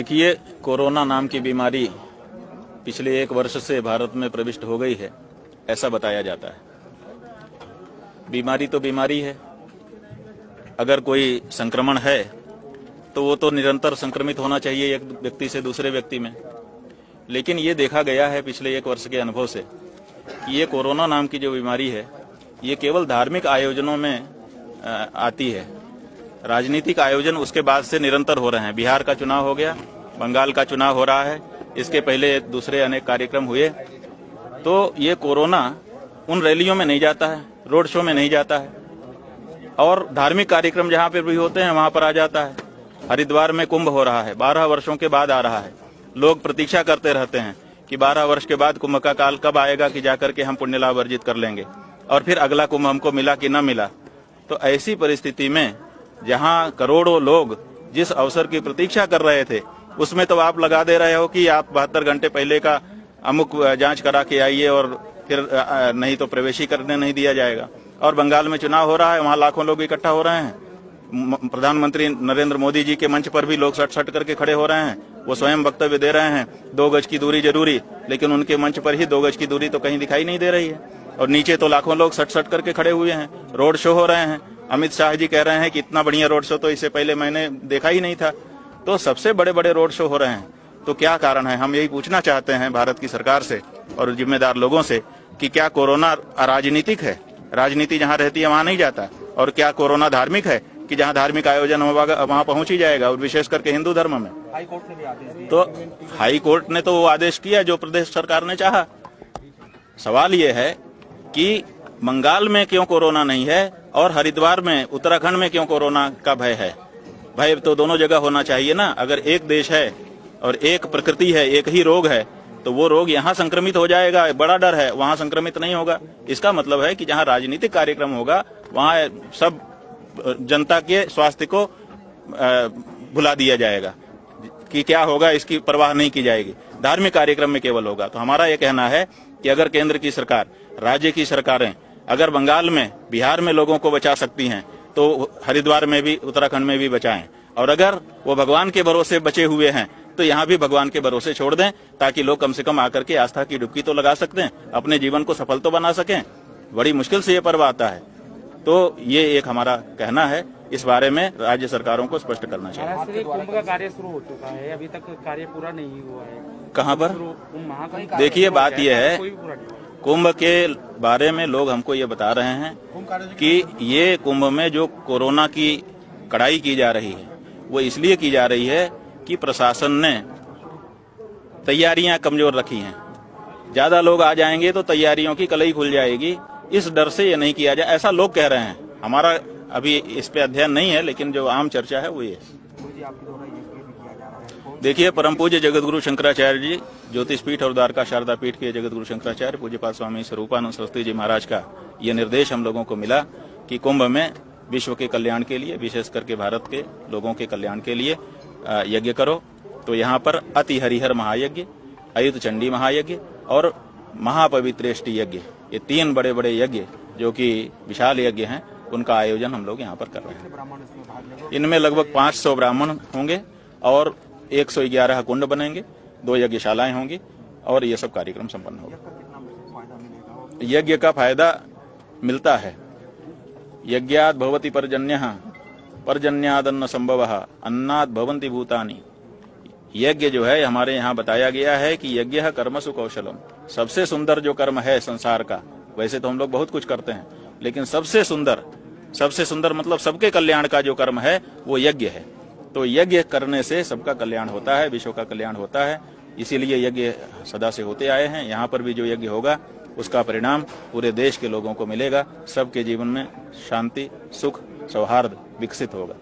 देखिए, कोरोना नाम की बीमारी पिछले 1 वर्ष से भारत में प्रविष्ट हो गई है, ऐसा बताया जाता है। बीमारी तो बीमारी है, अगर कोई संक्रमण है तो वो तो निरंतर संक्रमित होना चाहिए एक व्यक्ति से दूसरे व्यक्ति में। लेकिन ये देखा गया है पिछले 1 वर्ष के अनुभव से कि ये कोरोना नाम की जो बीमारी है, ये केवल धार्मिक आयोजनों में आती है। राजनीतिक आयोजन उसके बाद से निरंतर हो रहे हैं। बिहार का चुनाव हो गया, बंगाल का चुनाव हो रहा है, इसके पहले दूसरे अनेक कार्यक्रम हुए। तो ये कोरोना उन रैलियों में नहीं जाता है, रोड शो में नहीं जाता है, और धार्मिक कार्यक्रम जहाँ पे भी होते हैं वहां पर आ जाता है। हरिद्वार में कुंभ हो रहा है, 12 वर्षों के बाद आ रहा है। लोग प्रतीक्षा करते रहते हैं कि 12 वर्ष के बाद कुंभ का काल कब आएगा कि जाकर के हम पुण्य लाभ अर्जित कर लेंगे, और फिर अगला कुंभ हमको मिला कि न मिला। तो ऐसी परिस्थिति में जहां करोड़ों लोग जिस अवसर की प्रतीक्षा कर रहे थे, उसमें तो आप लगा दे रहे हो कि आप 72 घंटे पहले का अमुक जांच करा के आइए और फिर नहीं तो प्रवेश ही करने नहीं दिया जाएगा। और बंगाल में चुनाव हो रहा है, वहां लाखों लोग इकट्ठा हो रहे हैं। प्रधानमंत्री नरेंद्र मोदी जी के मंच पर भी लोग सट सट करके खड़े हो रहे हैं। वो स्वयं वक्तव्य दे रहे हैं 2 गज की दूरी जरूरी, लेकिन उनके मंच पर ही 2 गज की दूरी तो कहीं दिखाई नहीं दे रही है। और नीचे तो लाखों लोग सट सट करके खड़े हुए हैं, रोड शो हो रहे हैं। अमित शाह जी कह रहे हैं कि इतना बढ़िया रोड शो तो इससे पहले मैंने देखा ही नहीं था। तो सबसे बड़े बड़े रोड शो हो रहे हैं, तो क्या कारण है? हम यही पूछना चाहते हैं भारत की सरकार से और जिम्मेदार लोगों से कि क्या कोरोना राजनीतिक है? राजनीति जहां रहती है वहां नहीं जाता। और क्या कोरोना धार्मिक है कि जहां धार्मिक आयोजन होगा वहां पहुंच ही जाएगा, और विशेष करके हिंदू धर्म में? हाईकोर्ट ने भी आदेश दिया। तो हाईकोर्ट ने तो वो आदेश किया जो प्रदेश सरकार ने चाहा। सवाल ये है कि बंगाल में क्यों कोरोना नहीं है और हरिद्वार में, उत्तराखंड में क्यों कोरोना का भय है? भय तो दोनों जगह होना चाहिए ना। अगर एक देश है और एक प्रकृति है, एक ही रोग है, तो वो रोग यहाँ संक्रमित हो जाएगा, बड़ा डर है, वहां संक्रमित नहीं होगा। इसका मतलब है कि जहाँ राजनीतिक कार्यक्रम होगा वहां सब जनता के स्वास्थ्य को भुला दिया जाएगा कि क्या होगा इसकी परवाह नहीं की जाएगी। धार्मिक कार्यक्रम में केवल होगा। तो हमारा ये कहना है कि अगर केंद्र की सरकार, राज्य की सरकारें अगर बंगाल में, बिहार में लोगों को बचा सकती हैं तो हरिद्वार में भी, उत्तराखंड में भी बचाएं। और अगर वो भगवान के भरोसे बचे हुए हैं तो यहाँ भी भगवान के भरोसे छोड़ दें, ताकि लोग कम से कम आकर के आस्था की डुबकी तो लगा सकते हैं, अपने जीवन को सफल तो बना सकें। बड़ी मुश्किल से ये पर्व आता है। तो ये एक हमारा कहना है, इस बारे में राज्य सरकारों को स्पष्ट करना चाहिए। कुंभ का कार्य शुरू हो चुका है, अभी तक कार्य पूरा नहीं हुआ है। कहाँ पर? देखिए, बात यह है, कुंभ के बारे में लोग हमको ये बता रहे हैं कि ये कुंभ में जो कोरोना की कड़ाई की जा रही है वो इसलिए की जा रही है कि प्रशासन ने तैयारियां कमजोर रखी हैं। ज्यादा लोग आ जाएंगे तो तैयारियों की कलई खुल जाएगी, इस डर से ये नहीं किया जाए, ऐसा लोग कह रहे हैं। हमारा अभी इस पे अध्ययन नहीं है, लेकिन जो आम चर्चा है वो ये है। देखिए, परम पूज्य जगतगुरु शंकराचार्य जी, ज्योतिष पीठ और द्वारका शारदा पीठ के जगतगुरु शंकराचार्य पूज्यपाद स्वामी स्वरूपानंद सरस्वती जी महाराज का ये निर्देश हम लोगों को मिला कि कुंभ में विश्व के कल्याण के लिए, विशेष करके भारत के लोगों के कल्याण के लिए यज्ञ करो। तो यहाँ पर अति हरिहर महायज्ञ, अयुत चंडी महायज्ञ और महापवित्रेष्टि यज्ञ, ये 3 बड़े बड़े यज्ञ जो कि विशाल यज्ञ हैं, उनका आयोजन हम लोग यहाँ पर कर रहे हैं। इनमें लगभग 500 ब्राह्मण होंगे और 111 कुंड बनेंगे, 2 यज्ञशालाएं होंगी और ये सब कार्यक्रम संपन्न होगा। यज्ञ का फायदा मिलता है। यज्ञाद भवति पर्जन्यः, पर्जन्यादन्न संभवः, अन्नाद भवन्ति भूतानि। यज्ञ जो है हमारे यहाँ बताया गया है कि यज्ञ कर्मसु कौशलम, सबसे सुंदर जो कर्म है संसार का, वैसे तो हम लोग बहुत कुछ करते हैं, लेकिन सबसे सुंदर मतलब सबके कल्याण का जो कर्म है वो यज्ञ है। तो यज्ञ करने से सबका कल्याण होता है, विश्व का कल्याण होता है। इसीलिए यज्ञ सदा से होते आए हैं। यहाँ पर भी जो यज्ञ होगा उसका परिणाम पूरे देश के लोगों को मिलेगा। सबके जीवन में शांति, सुख, सौहार्द विकसित होगा।